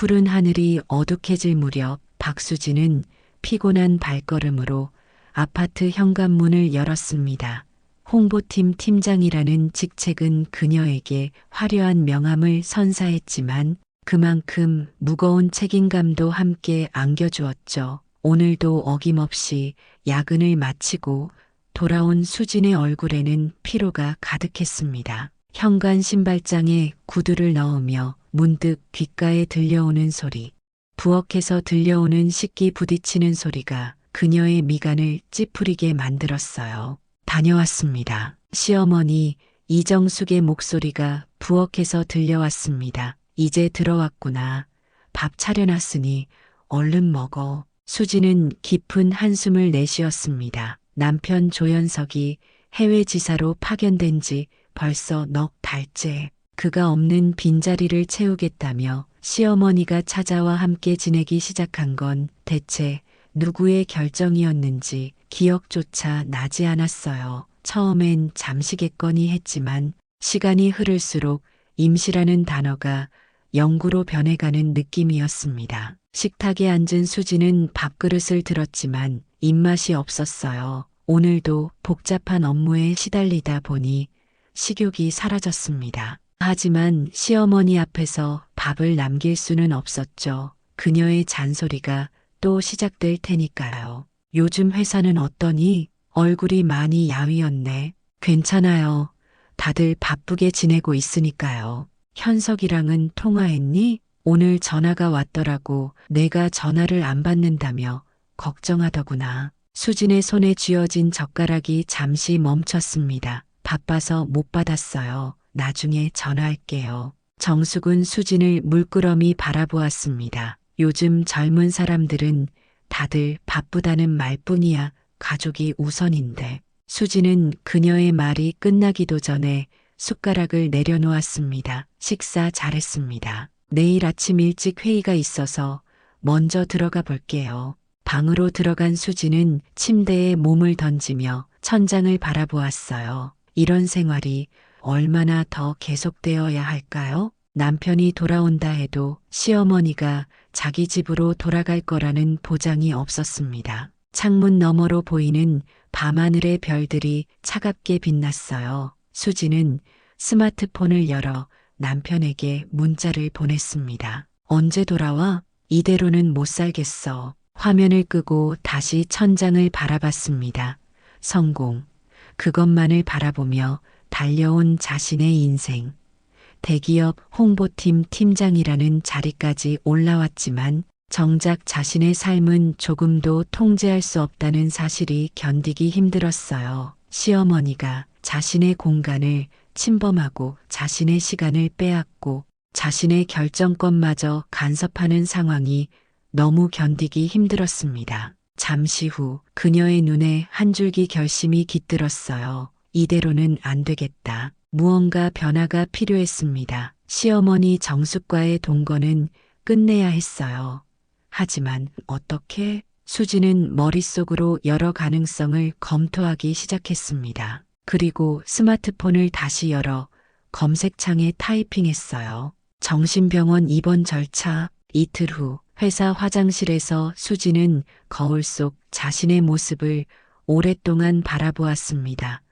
푸른 하늘이 어둑해질 무렵 박수진은 피곤한 발걸음으로 아파트 현관문을 열었습니다. 홍보팀 팀장이라는 직책은 그녀에게 화려한 명함을 선사했지만 그만큼 무거운 책임감도 함께 안겨주었죠. 오늘도 어김없이 야근을 마치고 돌아온 수진의 얼굴에는 피로가 가득했습니다. 현관 신발장에 구두를 넣으며 문득 귓가에 들려오는 소리, 부엌에서 들려오는 식기 부딪히는 소리가 그녀의 미간을 찌푸리게 만들었어요. 다녀왔습니다. 시어머니 이정숙의 목소리가 부엌에서 들려왔습니다. 이제 들어왔구나. 밥 차려놨으니 얼른 먹어. 수지는 깊은 한숨을 내쉬었습니다. 남편 조연석이 해외 지사로 파견된 지 벌써 넉 달째. 그가 없는 빈자리를 채우겠다며 시어머니가 찾아와 함께 지내기 시작한 건 대체 누구의 결정이었는지 기억조차 나지 않았어요. 처음엔 잠시겠거니 했지만 시간이 흐를수록 임시라는 단어가 영구로 변해가는 느낌이었습니다. 식탁에 앉은 수지는 밥그릇을 들었지만 입맛이 없었어요. 오늘도 복잡한 업무에 시달리다 보니 식욕이 사라졌습니다. 하지만 시어머니 앞에서 밥을 남길 수는 없었죠. 그녀의 잔소리가 또 시작될 테니까요. 요즘 회사는 어떠니? 얼굴이 많이 야위었네. 괜찮아요. 다들 바쁘게 지내고 있으니까요. 현석이랑은 통화했니? 오늘 전화가 왔더라고. 내가 전화를 안 받는다며 걱정하더구나. 수진의 손에 쥐어진 젓가락이 잠시 멈췄습니다. 바빠서 못 받았어요. 나중에 전화할게요. 정숙은 수진을 물끄러미 바라보았습니다. 요즘 젊은 사람들은 다들 바쁘다는 말뿐이야. 가족이 우선인데. 수진은 그녀의 말이 끝나기도 전에 숟가락을 내려놓았습니다. 식사 잘했습니다. 내일 아침 일찍 회의가 있어서 먼저 들어가 볼게요. 방으로 들어간 수진은 침대에 몸을 던지며 천장을 바라보았어요. 이런 생활이 얼마나 더 계속되어야 할까요? 남편이 돌아온다 해도 시어머니가 자기 집으로 돌아갈 거라는 보장이 없었습니다. 창문 너머로 보이는 밤하늘의 별들이 차갑게 빛났어요. 수지는 스마트폰을 열어 남편에게 문자를 보냈습니다. 언제 돌아와? 이대로는 못 살겠어. 화면을 끄고 다시 천장을 바라봤습니다. 성공. 그것만을 바라보며 달려온 자신의 인생. 대기업 홍보팀 팀장이라는 자리까지 올라왔지만 정작 자신의 삶은 조금도 통제할 수 없다는 사실이 견디기 힘들었어요. 시어머니가 자신의 공간을 침범하고 자신의 시간을 빼앗고 자신의 결정권마저 간섭하는 상황이 너무 견디기 힘들었습니다. 잠시 후 그녀의 눈에 한 줄기 결심이 깃들었어요. 이대로는 안 되겠다. 무언가 변화가 필요했습니다. 시어머니 정숙과의 동거는 끝내야 했어요. 하지만 어떻게? 수지는 머릿속으로 여러 가능성을 검토하기 시작했습니다. 그리고 스마트폰을 다시 열어 검색창에 타이핑했어요. 정신병원 입원 절차. 이틀 후 회사 화장실에서 수지는 거울 속 자신의 모습을 오랫동안 바라보았습니다.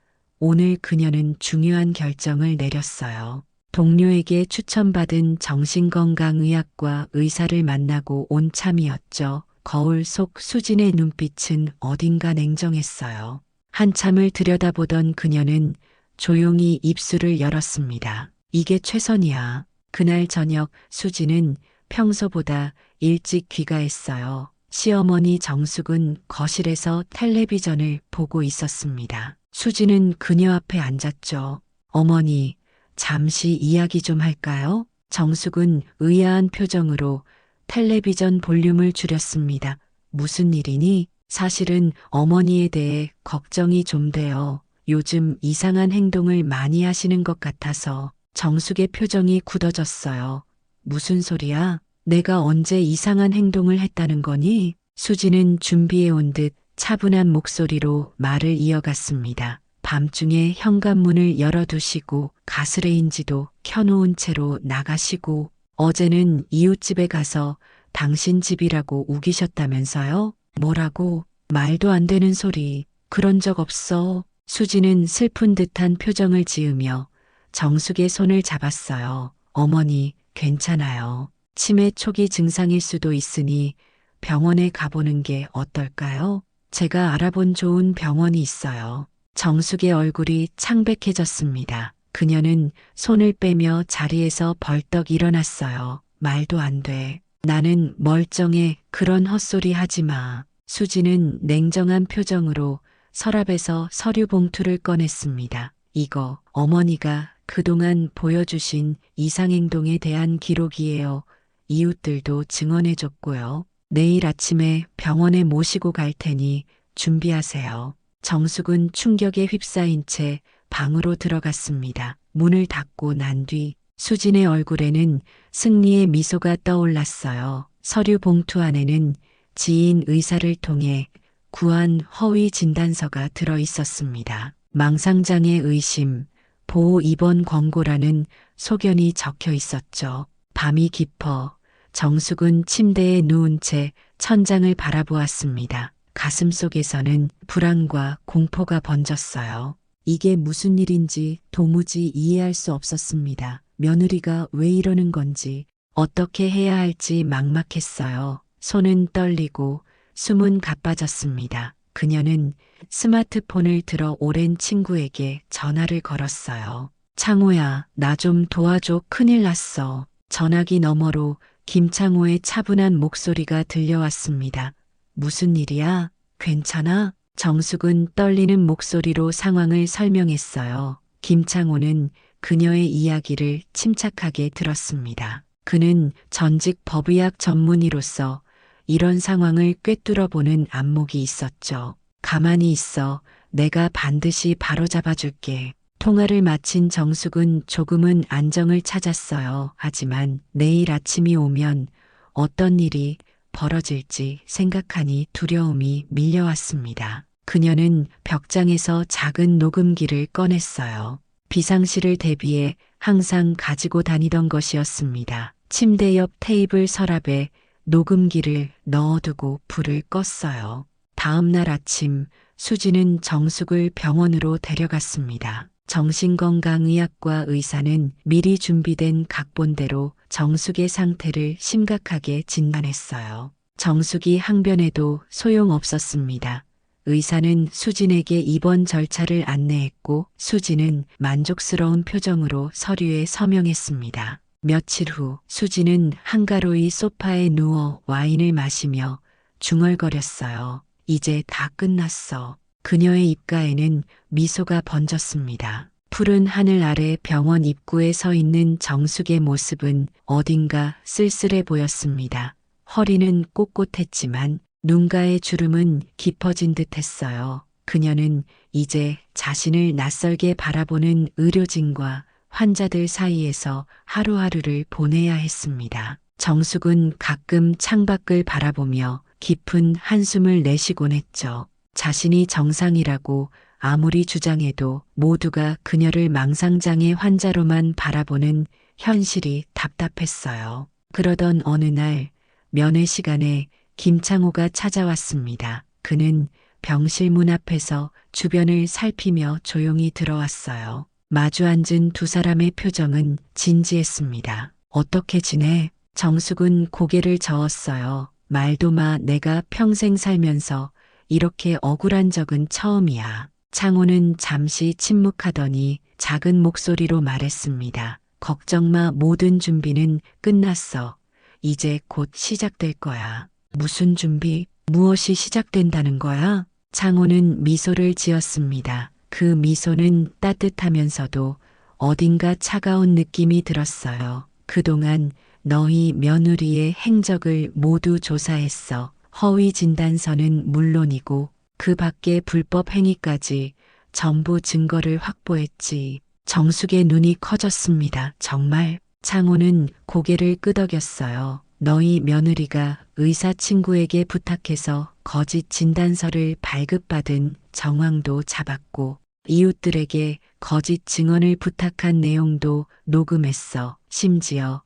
오늘 그녀는 중요한 결정을 내렸어요. 동료에게 추천받은 정신건강의학과 의사를 만나고 온 참이었죠. 거울 속 수진의 눈빛은 어딘가 냉정했어요. 한참을 들여다보던 그녀는 조용히 입술을 열었습니다. 이게 최선이야. 그날 저녁 수진은 평소보다 일찍 귀가했어요. 시어머니 정숙은 거실에서 텔레비전을 보고 있었습니다. 수진은 그녀 앞에 앉았죠. 어머니, 잠시 이야기 좀 할까요? 정숙은 의아한 표정으로 텔레비전 볼륨을 줄였습니다. 무슨 일이니? 사실은 어머니에 대해 걱정이 좀 돼요. 요즘 이상한 행동을 많이 하시는 것 같아서. 정숙의 표정이 굳어졌어요. 무슨 소리야? 내가 언제 이상한 행동을 했다는 거니? 수지는 준비해온 듯 차분한 목소리로 말을 이어갔습니다. 밤중에 현관문을 열어두시고 가스레인지도 켜놓은 채로 나가시고 어제는 이웃집에 가서 당신 집이라고 우기셨다면서요? 뭐라고? 말도 안 되는 소리. 그런 적 없어. 수지는 슬픈 듯한 표정을 지으며 정숙의 손을 잡았어요. 어머니, 괜찮아요. 치매 초기 증상일 수도 있으니 병원에 가보는 게 어떨까요? 제가 알아본 좋은 병원이 있어요. 정숙의 얼굴이 창백해졌습니다. 그녀는 손을 빼며 자리에서 벌떡 일어났어요. 말도 안 돼. 나는 멀쩡해. 그런 헛소리 하지 마. 수지는 냉정한 표정으로 서랍에서 서류 봉투를 꺼냈습니다. 이거 어머니가 그동안 보여주신 이상행동에 대한 기록이에요. 이웃들도 증언해줬고요. 내일 아침에 병원에 모시고 갈 테니 준비하세요. 정숙은 충격에 휩싸인 채 방으로 들어갔습니다. 문을 닫고 난 뒤 수진의 얼굴에는 승리의 미소가 떠올랐어요. 서류 봉투 안에는 지인 의사를 통해 구한 허위 진단서가 들어 있었습니다. 망상장애 의심, 보호 입원 권고라는 소견이 적혀 있었죠. 밤이 깊어 정숙은 침대에 누운 채 천장을 바라보았습니다. 가슴 속에서는 불안과 공포가 번졌어요. 이게 무슨 일인지 도무지 이해할 수 없었습니다. 며느리가 왜 이러는 건지, 어떻게 해야 할지 막막했어요. 손은 떨리고 숨은 가빠졌습니다. 그녀는 스마트폰을 들어 오랜 친구에게 전화를 걸었어요. 창호야, 나 좀 도와줘. 큰일 났어. 전화기 너머로 김창호의 차분한 목소리가 들려왔습니다. 무슨 일이야? 괜찮아? 정숙은 떨리는 목소리로 상황을 설명했어요. 김창호는 그녀의 이야기를 침착하게 들었습니다. 그는 전직 법의학 전문의로서 이런 상황을 꿰뚫어 보는 안목이 있었죠. 가만히 있어. 내가 반드시 바로잡아줄게. 통화를 마친 정숙은 조금은 안정을 찾았어요. 하지만 내일 아침이 오면 어떤 일이 벌어질지 생각하니 두려움이 밀려왔습니다. 그녀는 벽장에서 작은 녹음기를 꺼냈어요. 비상시를 대비해 항상 가지고 다니던 것이었습니다. 침대 옆 테이블 서랍에 녹음기를 넣어두고 불을 껐어요. 다음 날 아침 수지는 정숙을 병원으로 데려갔습니다. 정신건강의학과 의사는 미리 준비된 각본대로 정숙의 상태를 심각하게 진단했어요. 정숙이 항변해도 소용없었습니다. 의사는 수진에게 입원 절차를 안내했고 수진은 만족스러운 표정으로 서류에 서명했습니다. 며칠 후 수진은 한가로이 소파에 누워 와인을 마시며 중얼거렸어요. 이제 다 끝났어. 그녀의 입가에는 미소가 번졌습니다. 푸른 하늘 아래 병원 입구에 서 있는 정숙의 모습은 어딘가 쓸쓸해 보였습니다. 허리는 꼿꼿했지만 눈가의 주름은 깊어진 듯했어요. 그녀는 이제 자신을 낯설게 바라보는 의료진과 환자들 사이에서 하루하루를 보내야 했습니다. 정숙은 가끔 창밖을 바라보며 깊은 한숨을 내쉬곤 했죠. 자신이 정상이라고 아무리 주장해도 모두가 그녀를 망상장애 환자로만 바라보는 현실이 답답했어요. 그러던 어느 날 면회 시간에 김창호가 찾아왔습니다. 그는 병실 문 앞에서 주변을 살피며 조용히 들어왔어요. 마주 앉은 두 사람의 표정은 진지했습니다. 어떻게 지내? 정숙은 고개를 저었어요. 말도 마. 내가 평생 살면서 이렇게 억울한 적은 처음이야. 창호는 잠시 침묵하더니 작은 목소리로 말했습니다. 걱정 마. 모든 준비는 끝났어. 이제 곧 시작될 거야. 무슨 준비? 무엇이 시작된다는 거야? 창호는 미소를 지었습니다. 그 미소는 따뜻하면서도 어딘가 차가운 느낌이 들었어요. 그동안 너희 며느리의 행적을 모두 조사했어. 허위 진단서는 물론이고 그 밖의 불법 행위까지 전부 증거를 확보했지. 정숙의 눈이 커졌습니다. 정말? 창호는 고개를 끄덕였어요. 너희 며느리가 의사 친구에게 부탁해서 거짓 진단서를 발급받은 정황도 잡았고 이웃들에게 거짓 증언을 부탁한 내용도 녹음했어. 심지어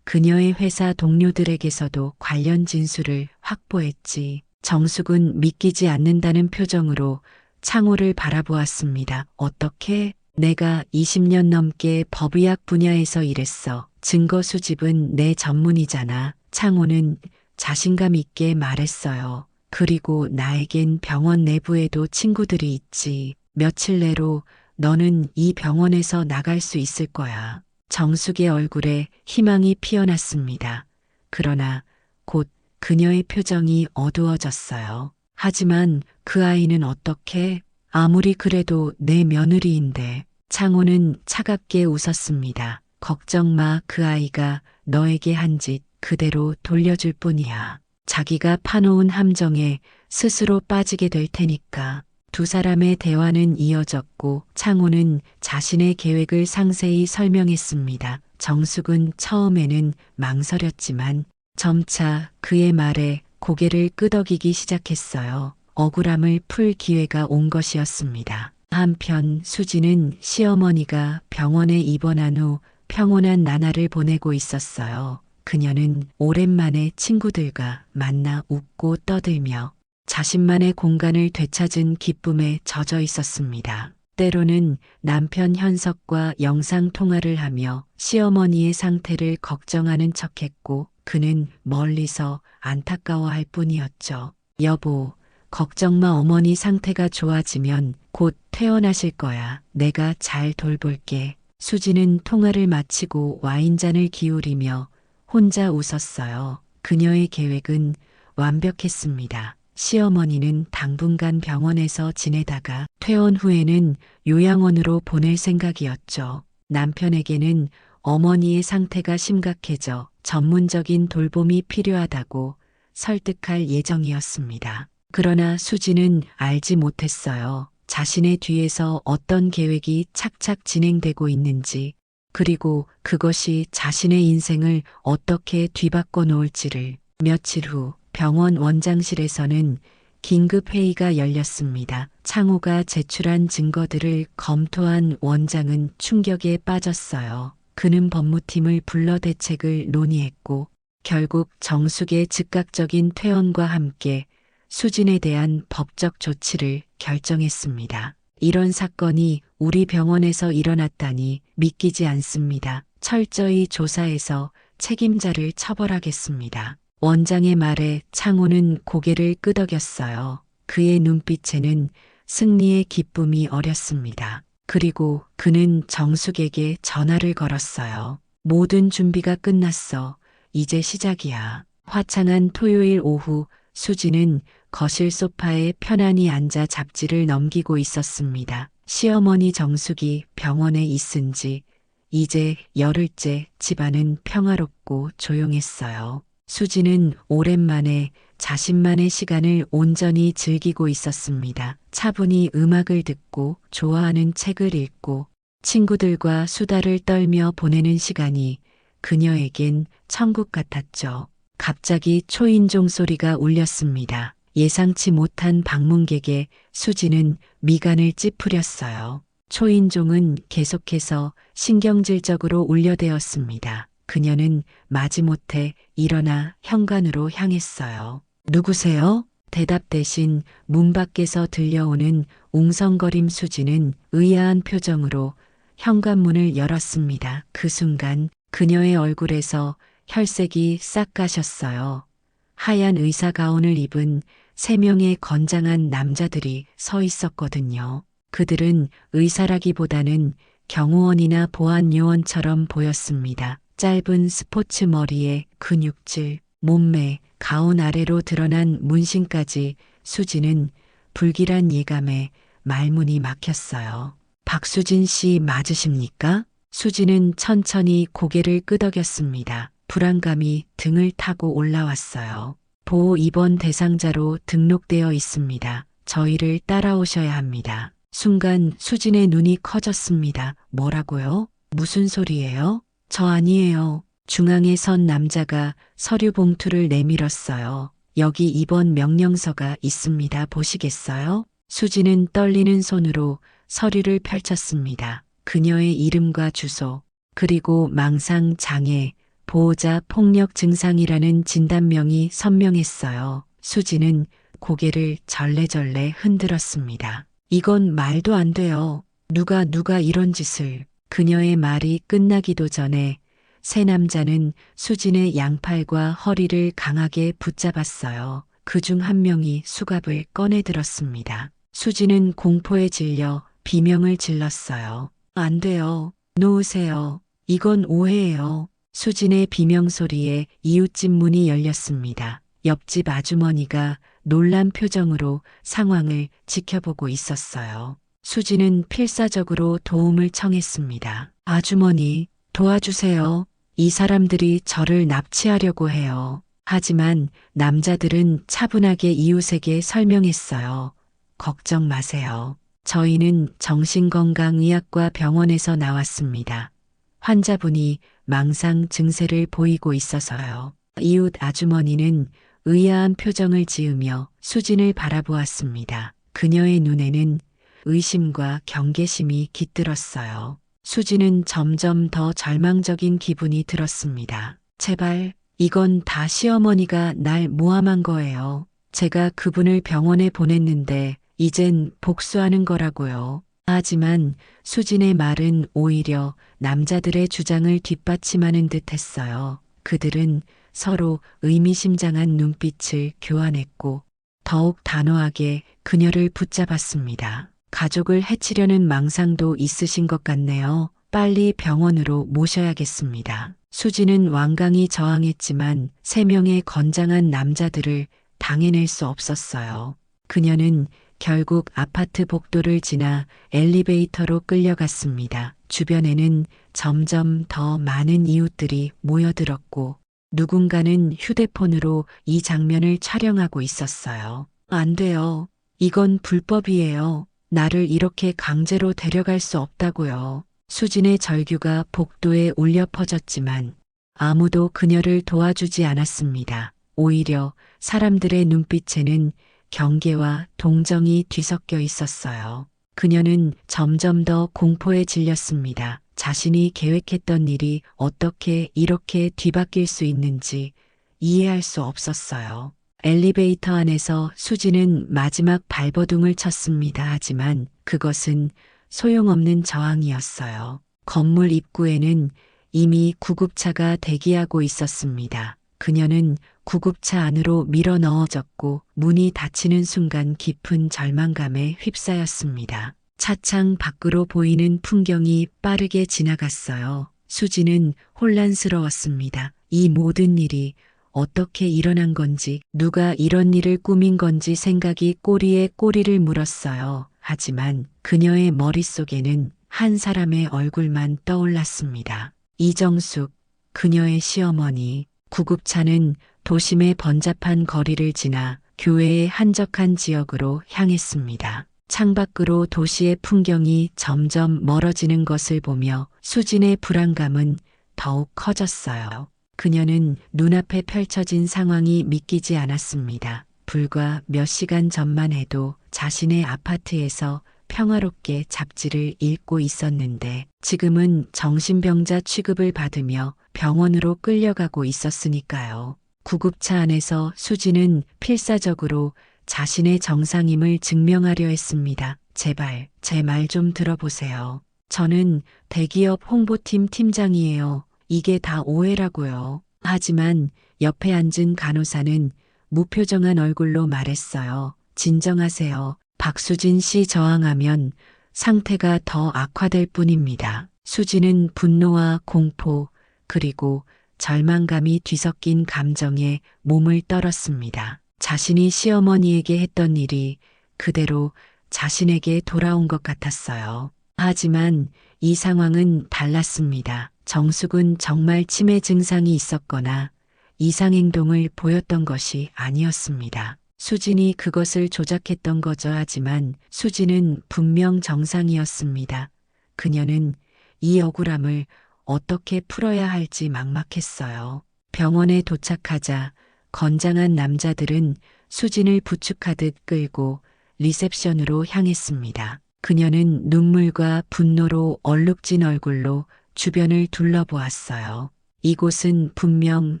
그녀의 회사 동료들에게서도 관련 진술을 확보했지. 정숙은 믿기지 않는다는 표정으로 창호를 바라보았습니다. 어떻게? 내가 20년 넘게 법의학 분야에서 일했어. 증거 수집은 내 전문이잖아. 창호는 자신감 있게 말했어요. 그리고 나에겐 병원 내부에도 친구들이 있지. 며칠 내로 너는 이 병원에서 나갈 수 있을 거야. 정숙의 얼굴에 희망이 피어났습니다. 그러나 곧 그녀의 표정이 어두워졌어요. 하지만 그 아이는 어떻게? 아무리 그래도 내 며느리인데. 창호는 차갑게 웃었습니다. 걱정 마, 그 아이가 너에게 한 짓 그대로 돌려줄 뿐이야. 자기가 파놓은 함정에 스스로 빠지게 될 테니까. 두 사람의 대화는 이어졌고 창호는 자신의 계획을 상세히 설명했습니다. 정숙은 처음에는 망설였지만 점차 그의 말에 고개를 끄덕이기 시작했어요. 억울함을 풀 기회가 온 것이었습니다. 한편 수지는 시어머니가 병원에 입원한 후 평온한 나날을 보내고 있었어요. 그녀는 오랜만에 친구들과 만나 웃고 떠들며 자신만의 공간을 되찾은 기쁨에 젖어 있었습니다. 때로는 남편 현석과 영상 통화를 하며 시어머니의 상태를 걱정하는 척했고 그는 멀리서 안타까워할 뿐이었죠. 여보, 걱정 마, 어머니 상태가 좋아지면 곧 퇴원하실 거야. 내가 잘 돌볼게. 수지는 통화를 마치고 와인잔을 기울이며 혼자 웃었어요. 그녀의 계획은 완벽했습니다. 시어머니는 당분간 병원에서 지내다가 퇴원 후에는 요양원으로 보낼 생각이었죠. 남편에게는 어머니의 상태가 심각해져 전문적인 돌봄이 필요하다고 설득할 예정이었습니다. 그러나 수지는 알지 못했어요. 자신의 뒤에서 어떤 계획이 착착 진행되고 있는지, 그리고 그것이 자신의 인생을 어떻게 뒤바꿔 놓을지를. 며칠 후 병원 원장실에서는 긴급 회의가 열렸습니다. 창호가 제출한 증거들을 검토한 원장은 충격에 빠졌어요. 그는 법무팀을 불러 대책을 논의했고 결국 정숙의 즉각적인 퇴원과 함께 수진에 대한 법적 조치를 결정했습니다. 이런 사건이 우리 병원에서 일어났다니 믿기지 않습니다. 철저히 조사해서 책임자를 처벌하겠습니다. 원장의 말에 창호는 고개를 끄덕였어요. 그의 눈빛에는 승리의 기쁨이 어렸습니다. 그리고 그는 정숙에게 전화를 걸었어요. 모든 준비가 끝났어. 이제 시작이야. 화창한 토요일 오후 수지는 거실 소파에 편안히 앉아 잡지를 넘기고 있었습니다. 시어머니 정숙이 병원에 있은 지 이제 열흘째. 집안은 평화롭고 조용했어요. 수지는 오랜만에 자신만의 시간을 온전히 즐기고 있었습니다. 차분히 음악을 듣고 좋아하는 책을 읽고 친구들과 수다를 떨며 보내는 시간이 그녀에겐 천국 같았죠. 갑자기 초인종 소리가 울렸습니다. 예상치 못한 방문객에 수지는 미간을 찌푸렸어요. 초인종은 계속해서 신경질적으로 울려대었습니다. 그녀는 마지못해 일어나 현관으로 향했어요. 누구세요? 대답 대신 문 밖에서 들려오는 웅성거림. 수지는 의아한 표정으로 현관문을 열었습니다. 그 순간 그녀의 얼굴에서 혈색이 싹 가셨어요. 하얀 의사 가운을 입은 3명의 건장한 남자들이 서 있었거든요. 그들은 의사라기보다는 경호원이나 보안요원처럼 보였습니다. 짧은 스포츠 머리에 근육질, 몸매, 가운 아래로 드러난 문신까지. 수지는 불길한 예감에 말문이 막혔어요. 박수진 씨 맞으십니까? 수지는 천천히 고개를 끄덕였습니다. 불안감이 등을 타고 올라왔어요. 보호 입원 대상자로 등록되어 있습니다. 저희를 따라오셔야 합니다. 순간 수진의 눈이 커졌습니다. 뭐라고요? 무슨 소리예요? 저 아니에요. 중앙에 선 남자가 서류 봉투를 내밀었어요. 여기 입원 명령서가 있습니다. 보시겠어요? 수지는 떨리는 손으로 서류를 펼쳤습니다. 그녀의 이름과 주소, 그리고 망상 장애, 보호자 폭력 증상이라는 진단명이 선명했어요. 수지는 고개를 절레절레 흔들었습니다. 이건 말도 안 돼요. 누가 이런 짓을. 그녀의 말이 끝나기도 전에 세 남자는 수진의 양팔과 허리를 강하게 붙잡았어요. 그중 한 명이 수갑을 꺼내 들었습니다. 수진은 공포에 질려 비명을 질렀어요. 안 돼요. 놓으세요. 이건 오해예요. 수진의 비명 소리에 이웃집 문이 열렸습니다. 옆집 아주머니가 놀란 표정으로 상황을 지켜보고 있었어요. 수진은 필사적으로 도움을 청했습니다. 아주머니, 도와주세요. 이 사람들이 저를 납치하려고 해요. 하지만 남자들은 차분하게 이웃에게 설명했어요. 걱정 마세요. 저희는 정신건강의학과 병원에서 나왔습니다. 환자분이 망상 증세를 보이고 있어서요. 이웃 아주머니는 의아한 표정을 지으며 수진을 바라보았습니다. 그녀의 눈에는 의심과 경계심이 깃들었어요. 수진은 점점 더 절망적인 기분이 들었습니다. 제발, 이건 다 시어머니가 날 모함한 거예요. 제가 그분을 병원에 보냈는데 이젠 복수하는 거라고요. 하지만 수진의 말은 오히려 남자들의 주장을 뒷받침하는 듯 했어요. 그들은 서로 의미심장한 눈빛을 교환했고 더욱 단호하게 그녀를 붙잡았습니다. 가족을 해치려는 망상도 있으신 것 같네요. 빨리 병원으로 모셔야겠습니다. 수지는 완강히 저항했지만 세 명의 건장한 남자들을 당해낼 수 없었어요. 그녀는 결국 아파트 복도를 지나 엘리베이터로 끌려갔습니다. 주변에는 점점 더 많은 이웃들이 모여들었고 누군가는 휴대폰으로 이 장면을 촬영하고 있었어요. 안 돼요. 이건 불법이에요. 나를 이렇게 강제로 데려갈 수 없다고요. 수진의 절규가 복도에 울려 퍼졌지만 아무도 그녀를 도와주지 않았습니다. 오히려 사람들의 눈빛에는 경계와 동정이 뒤섞여 있었어요. 그녀는 점점 더 공포에 질렸습니다. 자신이 계획했던 일이 어떻게 이렇게 뒤바뀔 수 있는지 이해할 수 없었어요. 엘리베이터 안에서 수지는 마지막 발버둥을 쳤습니다. 하지만 그것은 소용없는 저항이었어요. 건물 입구에는 이미 구급차가 대기하고 있었습니다. 그녀는 구급차 안으로 밀어 넣어졌고 문이 닫히는 순간 깊은 절망감에 휩싸였습니다. 차창 밖으로 보이는 풍경이 빠르게 지나갔어요. 수지는 혼란스러웠습니다. 이 모든 일이 어떻게 일어난 건지, 누가 이런 일을 꾸민 건지 생각이 꼬리에 꼬리를 물었어요. 하지만 그녀의 머릿속에는 한 사람의 얼굴만 떠올랐습니다. 이정숙, 그녀의 시어머니. 구급차는 도심의 번잡한 거리를 지나 교외의 한적한 지역으로 향했습니다. 창밖으로 도시의 풍경이 점점 멀어지는 것을 보며 수진의 불안감은 더욱 커졌어요. 그녀는 눈앞에 펼쳐진 상황이 믿기지 않았습니다. 불과 몇 시간 전만 해도 자신의 아파트에서 평화롭게 잡지를 읽고 있었는데 지금은 정신병자 취급을 받으며 병원으로 끌려가고 있었으니까요. 구급차 안에서 수지는 필사적으로 자신의 정상임을 증명하려 했습니다. 제발 제 말 좀 들어보세요. 저는 대기업 홍보팀 팀장이에요. 이게 다 오해라고요. 하지만 옆에 앉은 간호사는 무표정한 얼굴로 말했어요. 진정하세요. 박수진 씨 저항하면 상태가 더 악화될 뿐입니다. 수지는 분노와 공포 그리고 절망감이 뒤섞인 감정에 몸을 떨었습니다. 자신이 시어머니에게 했던 일이 그대로 자신에게 돌아온 것 같았어요. 하지만 이 상황은 달랐습니다. 정숙은 정말 치매 증상이 있었거나 이상행동을 보였던 것이 아니었습니다. 수진이 그것을 조작했던 거죠. 하지만 수진은 분명 정상이었습니다. 그녀는 이 억울함을 어떻게 풀어야 할지 막막했어요. 병원에 도착하자 건장한 남자들은 수진을 부축하듯 끌고 리셉션으로 향했습니다. 그녀는 눈물과 분노로 얼룩진 얼굴로 주변을 둘러보았어요. 이곳은 분명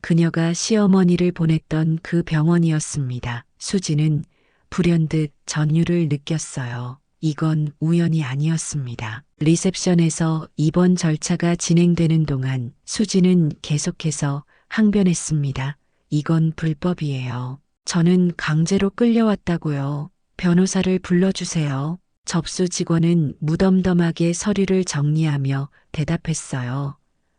그녀가 시어머니를 보냈던 그 병원이었습니다. 수지는 불현듯 전율을 느꼈어요. 이건 우연이 아니었습니다. 리셉션에서 입원 절차가 진행되는 동안 수지는 계속해서 항변했습니다. 이건 불법이에요. 저는 강제로 끌려왔다고요. 변호사를 불러주세요. 접수 직원은 무덤덤하게 서류를 정리하며 대답했어요.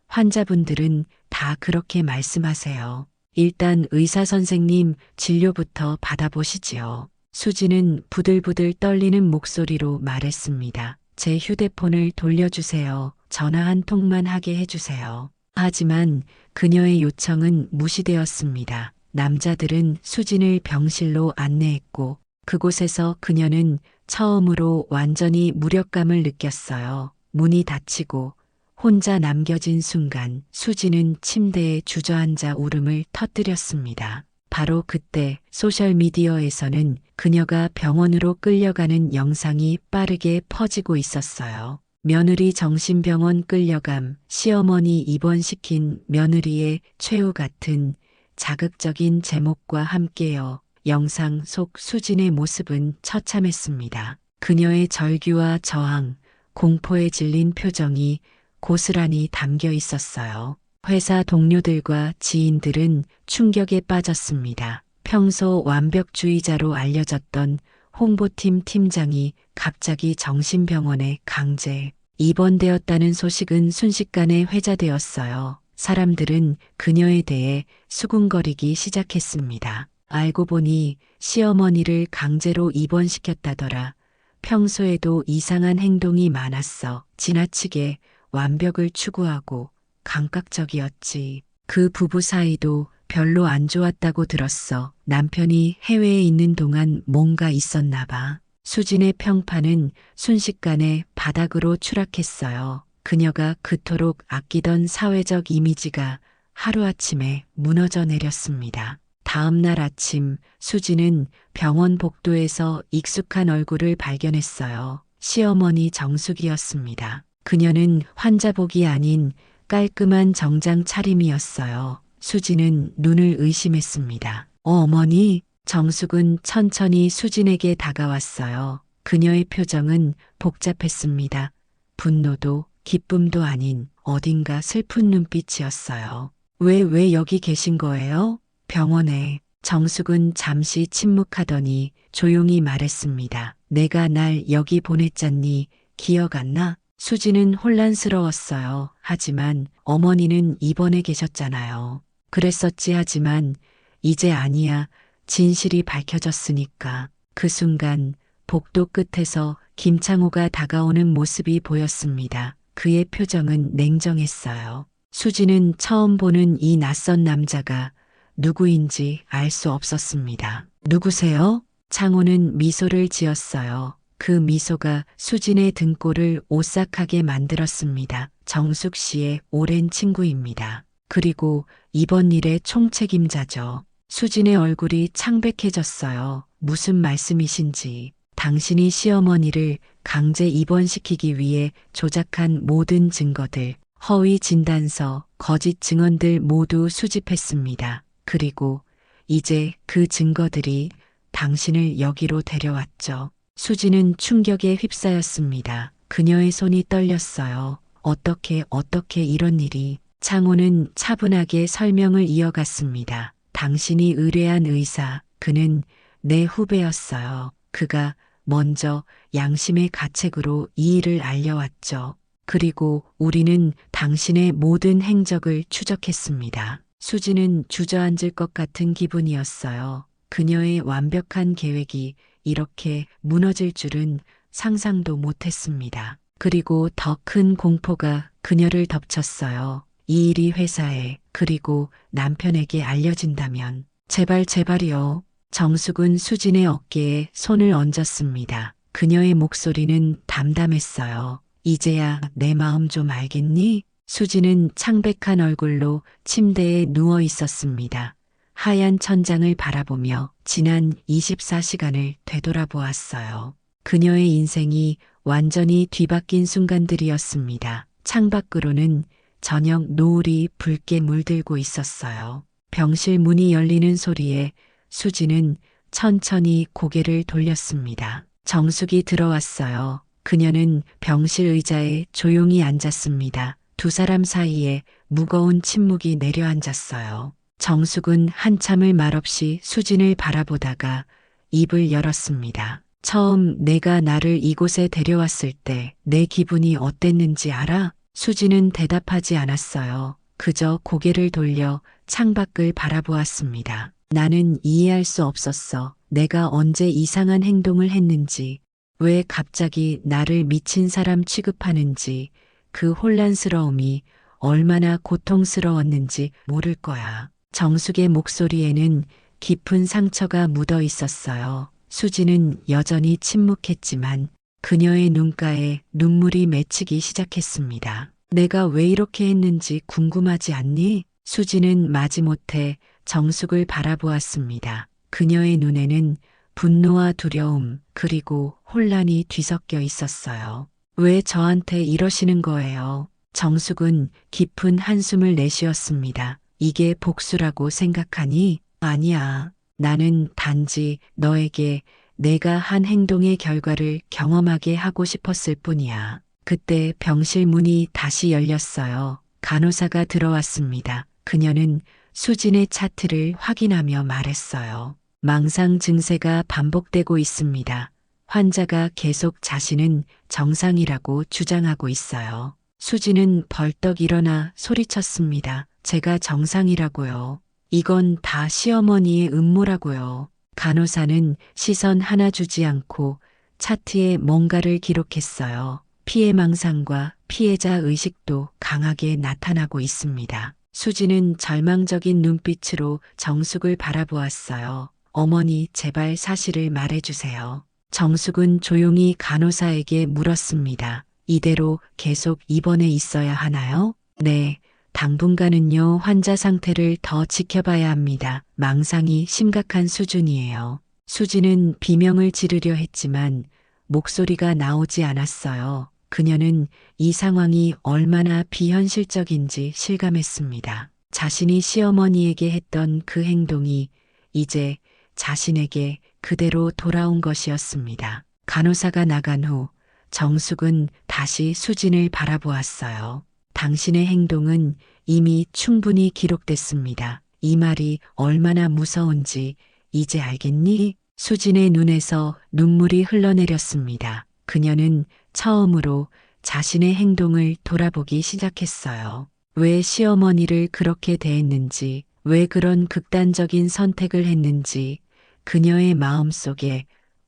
환자분들은 다 그렇게 말씀하세요. 일단 의사 선생님 진료부터 받아보시지요. 수지는 부들부들 떨리는 목소리로 말했습니다. 제 휴대폰을 돌려주세요. 전화 한 통만 하게 해주세요. 하지만 그녀의 요청은 무시되었습니다. 남자들은 수진을 병실로 안내했고 그곳에서 그녀는 처음으로 완전히 무력감을 느꼈어요. 문이 닫히고 혼자 남겨진 순간 수지는 침대에 주저앉아 울음을 터뜨렸습니다. 바로 그때 소셜미디어에서는 그녀가 병원으로 끌려가는 영상이 빠르게 퍼지고 있었어요. 며느리 정신병원 끌려감, 시어머니 입원시킨 며느리의 최후 같은 자극적인 제목과 함께요. 영상 속 수진의 모습은 처참했습니다. 그녀의 절규와 저항, 공포에 질린 표정이 고스란히 담겨 있었어요. 회사 동료들과 지인들은 충격에 빠졌습니다. 평소 완벽주의자로 알려졌던 홍보팀 팀장이 갑자기 정신병원에 강제 입원되었다는 소식은 순식간에 회자되었어요. 사람들은 그녀에 대해 수군거리기 시작했습니다. 알고 보니 시어머니를 강제로 입원시켰다더라. 평소에도 이상한 행동이 많았어. 지나치게 완벽을 추구하고 감각적이었지. 그 부부 사이도 별로 안 좋았다고 들었어. 남편이 해외에 있는 동안 뭔가 있었나 봐. 수진의 평판은 순식간에 바닥으로 추락했어요. 그녀가 그토록 아끼던 사회적 이미지가 하루아침에 무너져 내렸습니다. 다음 날 아침 수진은 병원 복도에서 익숙한 얼굴을 발견했어요. 시어머니 정숙이었습니다. 그녀는 환자복이 아닌 깔끔한 정장 차림이었어요. 수진은 눈을 의심했습니다. 어머니, 정숙은 천천히 수진에게 다가왔어요. 그녀의 표정은 복잡했습니다. 분노도 기쁨도 아닌 어딘가 슬픈 눈빛이었어요. 왜 여기 계신 거예요? 병원에. 정숙은 잠시 침묵하더니 조용히 말했습니다. 내가 날 여기 보냈잖니. 기억 안 나? 수지는 혼란스러웠어요. 하지만 어머니는 입원해 계셨잖아요. 그랬었지 하지만 이제 아니야. 진실이 밝혀졌으니까. 그 순간 복도 끝에서 김창호가 다가오는 모습이 보였습니다. 그의 표정은 냉정했어요. 수지는 처음 보는 이 낯선 남자가 누구인지 알 수 없었습니다. 누구세요? 창호는 미소를 지었어요. 그 미소가 수진의 등골을 오싹하게 만들었습니다. 정숙 씨의 오랜 친구입니다. 그리고 이번 일의 총책임자죠. 수진의 얼굴이 창백해졌어요. 무슨 말씀이신지. 당신이 시어머니를 강제 입원시키기 위해 조작한 모든 증거들, 허위 진단서, 거짓 증언들 모두 수집했습니다. 그리고 이제 그 증거들이 당신을 여기로 데려왔죠. 수지는 충격에 휩싸였습니다. 그녀의 손이 떨렸어요. 어떻게 이런 일이. 창호는 차분하게 설명을 이어갔습니다. 당신이 의뢰한 의사, 그는 내 후배였어요. 그가 먼저 양심의 가책으로 이 일을 알려왔죠. 그리고 우리는 당신의 모든 행적을 추적했습니다. 수지는 주저앉을 것 같은 기분이었어요. 그녀의 완벽한 계획이 이렇게 무너질 줄은 상상도 못했습니다. 그리고 더 큰 공포가 그녀를 덮쳤어요. 이 일이 회사에 그리고 남편에게 알려진다면 제발이요. 정숙은 수진의 어깨에 손을 얹었습니다. 그녀의 목소리는 담담했어요. 이제야 내 마음 좀 알겠니? 수진은 창백한 얼굴로 침대에 누워 있었습니다. 하얀 천장을 바라보며 지난 24시간을 되돌아보았어요. 그녀의 인생이 완전히 뒤바뀐 순간들이었습니다. 창밖으로는 저녁 노을이 붉게 물들고 있었어요. 병실 문이 열리는 소리에 수지는 천천히 고개를 돌렸습니다. 정숙이 들어왔어요. 그녀는 병실 의자에 조용히 앉았습니다. 두 사람 사이에 무거운 침묵이 내려앉았어요. 정숙은 한참을 말없이 수진을 바라보다가 입을 열었습니다. 처음 내가 나를 이곳에 데려왔을 때 내 기분이 어땠는지 알아? 수지는 대답하지 않았어요. 그저 고개를 돌려 창밖을 바라보았습니다. 나는 이해할 수 없었어. 내가 언제 이상한 행동을 했는지, 왜 갑자기 나를 미친 사람 취급하는지, 그 혼란스러움이 얼마나 고통스러웠는지 모를 거야. 정숙의 목소리에는 깊은 상처가 묻어 있었어요. 수지는 여전히 침묵했지만 그녀의 눈가에 눈물이 맺히기 시작했습니다. 내가 왜 이렇게 했는지 궁금하지 않니? 수지는 마지못해 정숙을 바라보았습니다. 그녀의 눈에는 분노와 두려움 그리고 혼란이 뒤섞여 있었어요. 왜 저한테 이러시는 거예요? 정숙은 깊은 한숨을 내쉬었습니다. 이게 복수라고 생각하니? 아니야. 나는 단지 너에게 내가 한 행동의 결과를 경험하게 하고 싶었을 뿐이야. 그때 병실 문이 다시 열렸어요. 간호사가 들어왔습니다. 그녀는 수진의 차트를 확인하며 말했어요. 망상 증세가 반복되고 있습니다. 환자가 계속 자신은 정상이라고 주장하고 있어요. 수진은 벌떡 일어나 소리쳤습니다. 제가 정상이라고요. 이건 다 시어머니의 음모라고요. 간호사는 시선 하나 주지 않고 차트에 뭔가를 기록했어요. 피해 망상과 피해자 의식도 강하게 나타나고 있습니다. 수지는 절망적인 눈빛으로 정숙을 바라보았어요. 어머니, 제발 사실을 말해주세요. 정숙은 조용히 간호사에게 물었습니다. 이대로 계속 입원해 있어야 하나요? 네. 당분간은요, 환자 상태를 더 지켜봐야 합니다. 망상이 심각한 수준이에요. 수지는 비명을 지르려 했지만 목소리가 나오지 않았어요. 그녀는 이 상황이 얼마나 비현실적인지 실감했습니다. 자신이 시어머니에게 했던 그 행동이 이제 자신에게 그대로 돌아온 것이었습니다. 간호사가 나간 후 정숙은 다시 수진을 바라보았어요. 당신의 행동은 이미 충분히 기록됐습니다. 이 말이 얼마나 무서운지 이제 알겠니? 수진의 눈에서 눈물이 흘러내렸습니다. 그녀는 처음으로 자신의 행동을 돌아보기 시작했어요. 왜 시어머니를 그렇게 대했는지, 왜 그런 극단적인 선택을 했는지, 그녀의 마음속에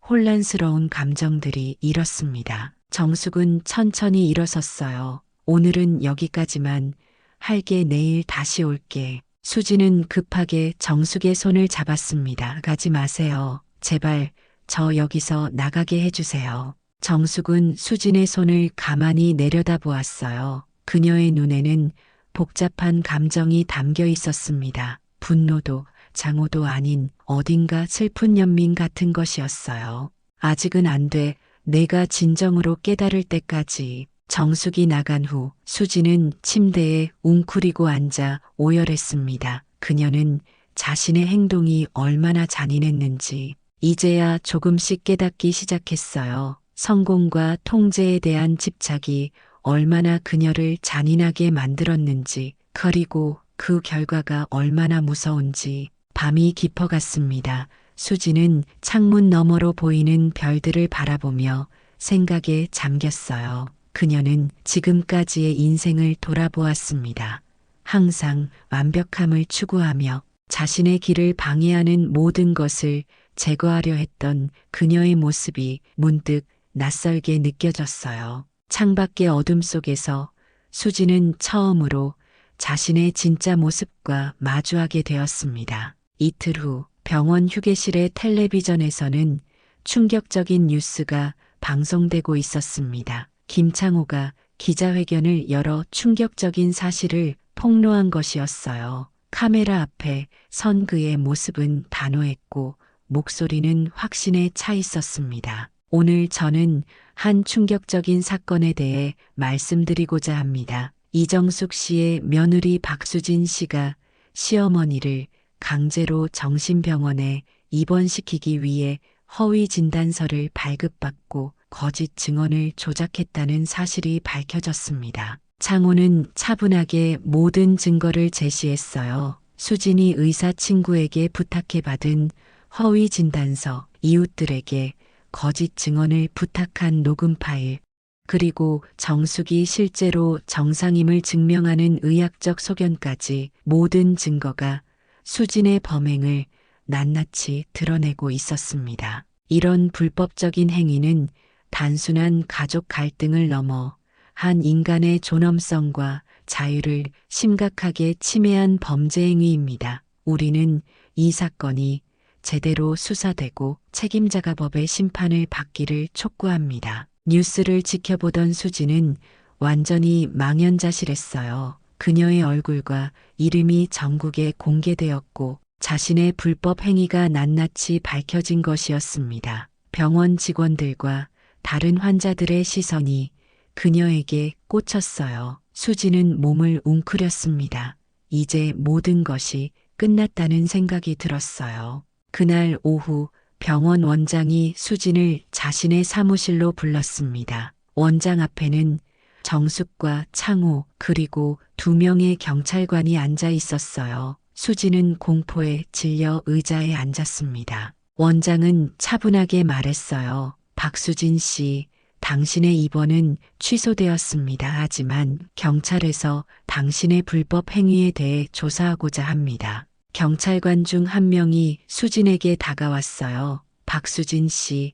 혼란스러운 감정들이 일었습니다. 정숙은 천천히 일어섰어요. 오늘은 여기까지만 할게. 내일 다시 올게. 수지는 급하게 정숙의 손을 잡았습니다. 가지 마세요. 제발 저 여기서 나가게 해주세요. 정숙은 수진의 손을 가만히 내려다보았어요. 그녀의 눈에는 복잡한 감정이 담겨 있었습니다. 분노도 장호도 아닌 어딘가 슬픈 연민 같은 것이었어요. 아직은 안 돼. 내가 진정으로 깨달을 때까지. 정숙이 나간 후 수지는 침대에 웅크리고 앉아 오열했습니다. 그녀는 자신의 행동이 얼마나 잔인했는지 이제야 조금씩 깨닫기 시작했어요. 성공과 통제에 대한 집착이 얼마나 그녀를 잔인하게 만들었는지, 그리고 그 결과가 얼마나 무서운지. 밤이 깊어갔습니다. 수지는 창문 너머로 보이는 별들을 바라보며 생각에 잠겼어요. 그녀는 지금까지의 인생을 돌아보았습니다. 항상 완벽함을 추구하며 자신의 길을 방해하는 모든 것을 제거하려 했던 그녀의 모습이 문득 낯설게 느껴졌어요. 창밖의 어둠 속에서 수지는 처음으로 자신의 진짜 모습과 마주하게 되었습니다. 이틀 후 병원 휴게실의 텔레비전에서는 충격적인 뉴스가 방송되고 있었습니다. 김창호가 기자회견을 열어 충격적인 사실을 폭로한 것이었어요. 카메라 앞에 선 그의 모습은 단호했고 목소리는 확신에 차 있었습니다. 오늘 저는 한 충격적인 사건에 대해 말씀드리고자 합니다. 이정숙 씨의 며느리 박수진 씨가 시어머니를 강제로 정신병원에 입원시키기 위해 허위 진단서를 발급받고 거짓 증언을 조작했다는 사실이 밝혀졌습니다. 창호는 차분하게 모든 증거를 제시했어요. 수진이 의사 친구에게 부탁해 받은 허위 진단서, 이웃들에게 거짓 증언을 부탁한 녹음 파일, 그리고 정숙이 실제로 정상임을 증명하는 의학적 소견까지 모든 증거가 수진의 범행을 낱낱이 드러내고 있었습니다. 이런 불법적인 행위는 단순한 가족 갈등을 넘어 한 인간의 존엄성과 자유를 심각하게 침해한 범죄 행위입니다. 우리는 이 사건이 제대로 수사되고 책임자가 법의 심판을 받기를 촉구합니다. 뉴스를 지켜보던 수지는 완전히 망연자실했어요. 그녀의 얼굴과 이름이 전국에 공개되었고 자신의 불법 행위가 낱낱이 밝혀진 것이었습니다. 병원 직원들과 다른 환자들의 시선이 그녀에게 꽂혔어요. 수지는 몸을 웅크렸습니다. 이제 모든 것이 끝났다는 생각이 들었어요. 그날 오후 병원 원장이 수진을 자신의 사무실로 불렀습니다. 원장 앞에는 정숙과 창호 그리고 2명의 경찰관이 앉아 있었어요. 수진은 공포에 질려 의자에 앉았습니다. 원장은 차분하게 말했어요. 박수진 씨, 당신의 입원은 취소되었습니다. 하지만 경찰에서 당신의 불법 행위에 대해 조사하고자 합니다. 경찰관 중 한 명이 수진에게 다가왔어요. 박수진 씨,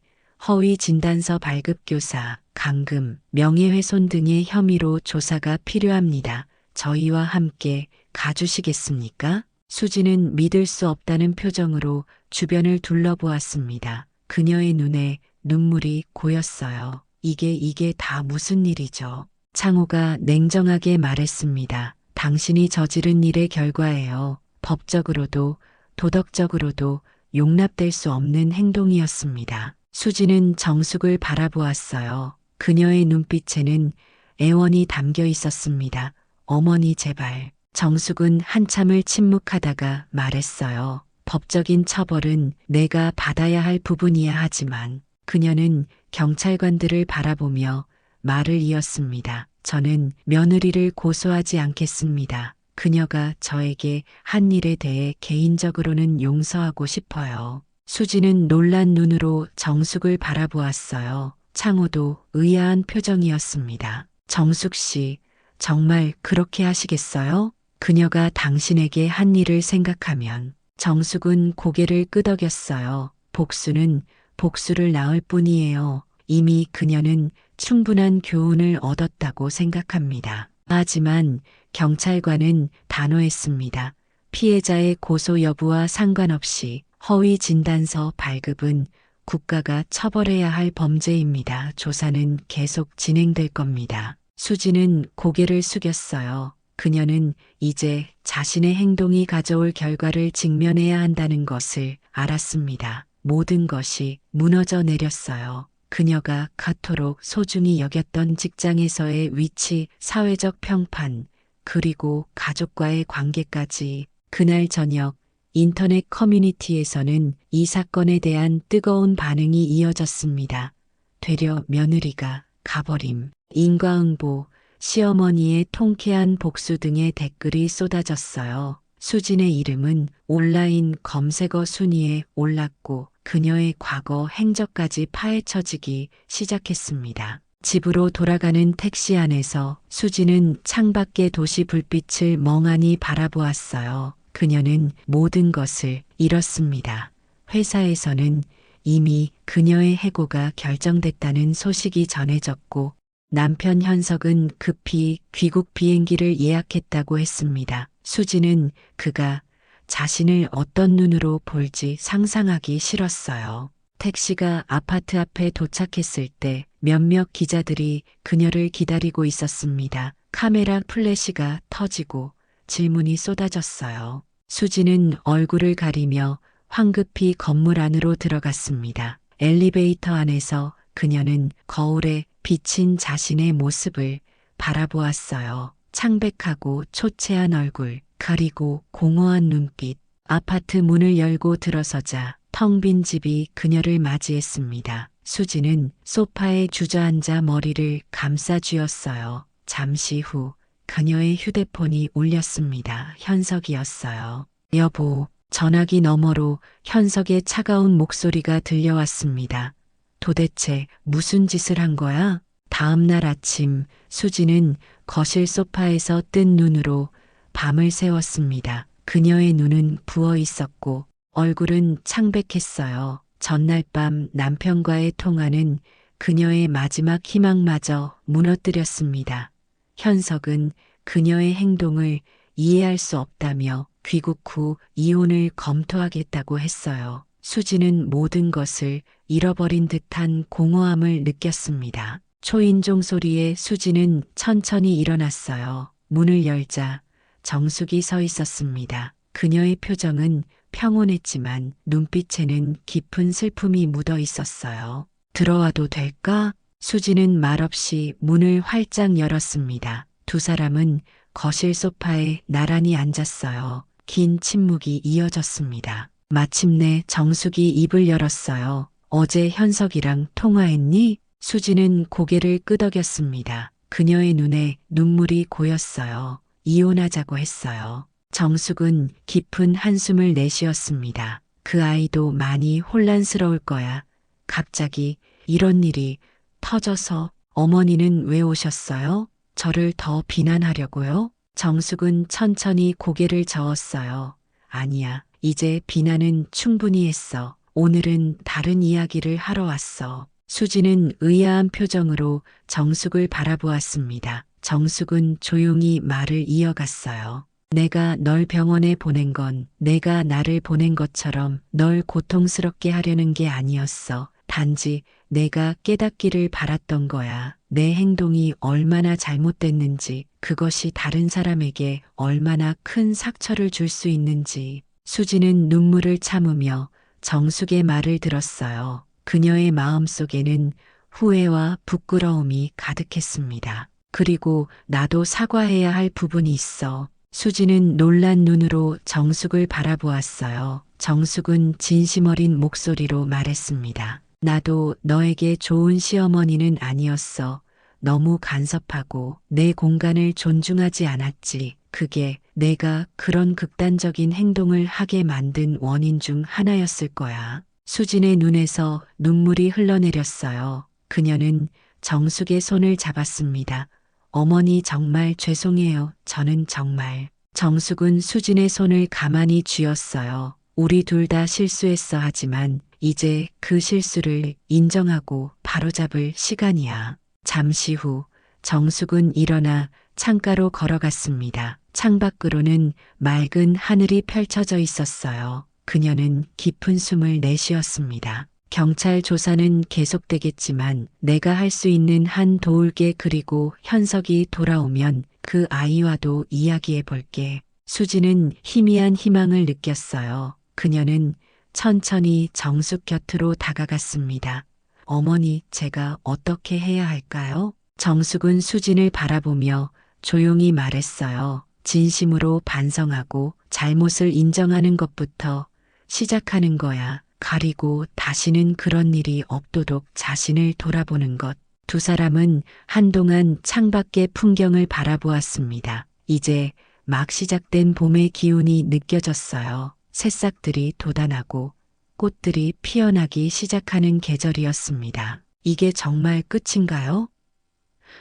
허위 진단서 발급 교사, 감금, 명예훼손 등의 혐의로 조사가 필요합니다. 저희와 함께 가주시겠습니까? 수진은 믿을 수 없다는 표정으로 주변을 둘러보았습니다. 그녀의 눈에 눈물이 고였어요. 이게 다 무슨 일이죠? 창호가 냉정하게 말했습니다. 당신이 저지른 일의 결과예요. 법적으로도 도덕적으로도 용납될 수 없는 행동이었습니다. 수지는 정숙을 바라보았어요. 그녀의 눈빛에는 애원이 담겨 있었습니다. 어머니 제발. 정숙은 한참을 침묵하다가 말했어요. 법적인 처벌은 내가 받아야 할 부분이야 하지만 그녀는 경찰관들을 바라보며 말을 이었습니다. 저는 며느리를 고소하지 않겠습니다. 그녀가 저에게 한 일에 대해 개인적으로는 용서하고 싶어요. 수지는 놀란 눈으로 정숙을 바라보았어요. 창호도 의아한 표정이었습니다. 정숙 씨, 정말 그렇게 하시겠어요? 그녀가 당신에게 한 일을 생각하면. 정숙은 고개를 끄덕였어요. 복수는 복수를 낳을 뿐이에요. 이미 그녀는 충분한 교훈을 얻었다고 생각합니다. 하지만 경찰관은 단호했습니다. 피해자의 고소 여부와 상관없이 허위 진단서 발급은 국가가 처벌해야 할 범죄입니다. 조사는 계속 진행될 겁니다. 수지는 고개를 숙였어요. 그녀는 이제 자신의 행동이 가져올 결과를 직면해야 한다는 것을 알았습니다. 모든 것이 무너져 내렸어요. 그녀가 그토록 소중히 여겼던 직장에서의 위치, 사회적 평판, 그리고 가족과의 관계까지. 그날 저녁 인터넷 커뮤니티에서는 이 사건에 대한 뜨거운 반응이 이어졌습니다. 되려 며느리가 가버림, 인과응보, 시어머니의 통쾌한 복수 등의 댓글이 쏟아졌어요. 수진의 이름은 온라인 검색어 순위에 올랐고 그녀의 과거 행적까지 파헤쳐지기 시작했습니다. 집으로 돌아가는 택시 안에서 수진은 창밖의 도시 불빛을 멍하니 바라보았어요. 그녀는 모든 것을 잃었습니다. 회사에서는 이미 그녀의 해고가 결정됐다는 소식이 전해졌고 남편 현석은 급히 귀국 비행기를 예약했다고 했습니다. 수지는 그가 자신을 어떤 눈으로 볼지 상상하기 싫었어요. 택시가 아파트 앞에 도착했을 때 몇몇 기자들이 그녀를 기다리고 있었습니다. 카메라 플래시가 터지고 질문이 쏟아졌어요. 수지는 얼굴을 가리며 황급히 건물 안으로 들어갔습니다. 엘리베이터 안에서 그녀는 거울에 비친 자신의 모습을 바라보았어요. 창백하고 초췌한 얼굴, 가리고 공허한 눈빛. 아파트 문을 열고 들어서자 텅 빈 집이 그녀를 맞이했습니다. 수지는 소파에 주저앉아 머리를 감싸 쥐었어요. 잠시 후 그녀의 휴대폰이 울렸습니다. 현석이었어요. 여보, 전화기 너머로 현석의 차가운 목소리가 들려왔습니다. 도대체 무슨 짓을 한 거야? 다음 날 아침 수지는 거실 소파에서 뜬 눈으로 밤을 새웠습니다. 그녀의 눈은 부어 있었고 얼굴은 창백했어요. 전날 밤 남편과의 통화는 그녀의 마지막 희망마저 무너뜨렸습니다. 현석은 그녀의 행동을 이해할 수 없다며 귀국 후 이혼을 검토하겠다고 했어요. 수지는 모든 것을 잃어버린 듯한 공허함을 느꼈습니다. 초인종 소리에 수지는 천천히 일어났어요. 문을 열자 정숙이 서 있었습니다. 그녀의 표정은 평온했지만 눈빛에는 깊은 슬픔이 묻어 있었어요. 들어와도 될까? 수지는 말없이 문을 활짝 열었습니다. 두 사람은 거실 소파에 나란히 앉았어요. 긴 침묵이 이어졌습니다. 마침내 정숙이 입을 열었어요. 어제 현석이랑 통화했니? 수지는 고개를 끄덕였습니다. 그녀의 눈에 눈물이 고였어요. 이혼하자고 했어요. 정숙은 깊은 한숨을 내쉬었습니다. 그 아이도 많이 혼란스러울 거야. 갑자기 이런 일이 터져서. 어머니는 왜 오셨어요? 저를 더 비난하려고요? 정숙은 천천히 고개를 저었어요. 아니야, 이제 비난은 충분히 했어. 오늘은 다른 이야기를 하러 왔어. 수지는 의아한 표정으로 정숙을 바라보았습니다. 정숙은 조용히 말을 이어갔어요. 내가 널 병원에 보낸 건 내가 나를 보낸 것처럼 널 고통스럽게 하려는 게 아니었어. 단지 내가 깨닫기를 바랐던 거야. 내 행동이 얼마나 잘못됐는지, 그것이 다른 사람에게 얼마나 큰 상처를 줄 수 있는지. 수지는 눈물을 참으며 정숙의 말을 들었어요. 그녀의 마음속에는 후회와 부끄러움이 가득했습니다. 그리고 나도 사과해야 할 부분이 있어. 수지는 놀란 눈으로 정숙을 바라보았어요. 정숙은 진심 어린 목소리로 말했습니다. 나도 너에게 좋은 시어머니는 아니었어. 너무 간섭하고 내 공간을 존중하지 않았지. 그게 내가 그런 극단적인 행동을 하게 만든 원인 중 하나였을 거야. 수진의 눈에서 눈물이 흘러내렸어요. 그녀는 정숙의 손을 잡았습니다. 어머니 정말 죄송해요. 저는 정말. 정숙은 수진의 손을 가만히 쥐었어요. 우리 둘 다 실수했어 하지만 이제 그 실수를 인정하고 바로잡을 시간이야. 잠시 후 정숙은 일어나 창가로 걸어갔습니다. 창밖으로는 맑은 하늘이 펼쳐져 있었어요. 그녀는 깊은 숨을 내쉬었습니다. 경찰 조사는 계속되겠지만 내가 할 수 있는 한 도울게. 그리고 현석이 돌아오면 그 아이와도 이야기해 볼게. 수지는 희미한 희망을 느꼈어요. 그녀는 천천히 정숙 곁으로 다가갔습니다. 어머니, 제가 어떻게 해야 할까요? 정숙은 수진을 바라보며 조용히 말했어요. 진심으로 반성하고 잘못을 인정하는 것부터 시작하는 거야. 가리고 다시는 그런 일이 없도록 자신을 돌아보는 것. 두 사람은 한동안 창밖의 풍경을 바라보았습니다. 이제 막 시작된 봄의 기운이 느껴졌어요. 새싹들이 돋아나고 꽃들이 피어나기 시작하는 계절이었습니다. 이게 정말 끝인가요?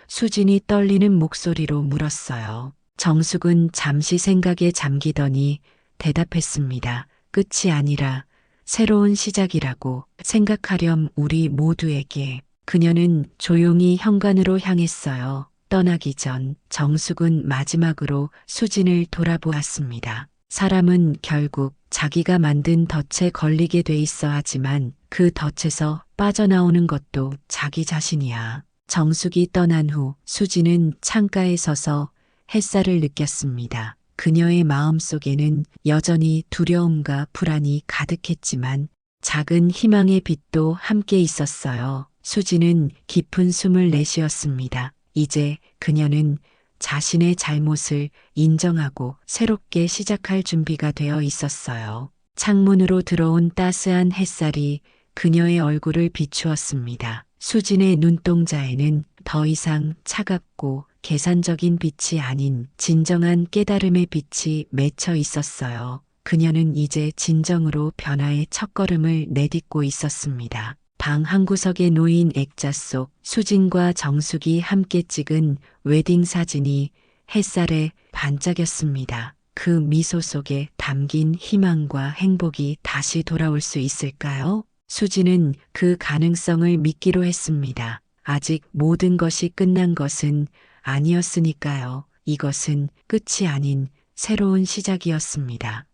수진이 떨리는 목소리로 물었어요. 정숙은 잠시 생각에 잠기더니 대답했습니다. 끝이 아니라 새로운 시작이라고 생각하렴. 우리 모두에게. 그녀는 조용히 현관으로 향했어요. 떠나기 전 정숙은 마지막으로 수진을 돌아보았습니다. 사람은 결국 자기가 만든 덫에 걸리게 돼 있어 하지만 그 덫에서 빠져나오는 것도 자기 자신이야. 정숙이 떠난 후 수지는 창가에 서서 햇살을 느꼈습니다. 그녀의 마음속에는 여전히 두려움과 불안이 가득했지만 작은 희망의 빛도 함께 있었어요. 수지는 깊은 숨을 내쉬었습니다. 이제 그녀는 자신의 잘못을 인정하고 새롭게 시작할 준비가 되어 있었어요. 창문으로 들어온 따스한 햇살이 그녀의 얼굴을 비추었습니다. 수진의 눈동자에는 더 이상 차갑고 계산적인 빛이 아닌 진정한 깨달음의 빛이 맺혀 있었어요. 그녀는 이제 진정으로 변화의 첫걸음을 내딛고 있었습니다. 방 한구석에 놓인 액자 속 수진과 정숙이 함께 찍은 웨딩 사진이 햇살에 반짝였습니다. 그 미소 속에 담긴 희망과 행복이 다시 돌아올 수 있을까요? 수진은 그 가능성을 믿기로 했습니다. 아직 모든 것이 끝난 것은 아니었으니까요. 이것은 끝이 아닌 새로운 시작이었습니다.